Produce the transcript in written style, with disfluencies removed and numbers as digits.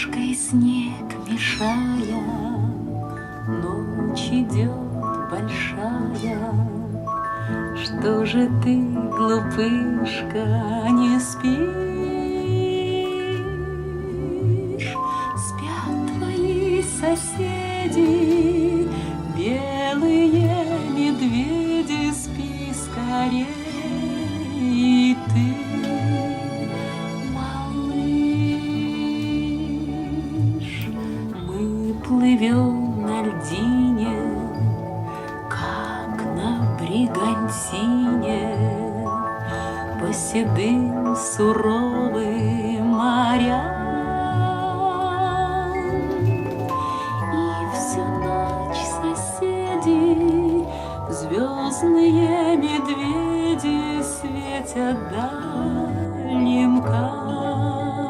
Ложкой снег мешая, ночь идет большая. Что же ты, глупышка, не спишь? Спят твои соседи, белые медведи, спи скорей. И ты, малыш, мы плывем на льдине, как на бригантине, по седым суровым морям. И всю ночь соседи, звездные медведи, светят дальним кораблям.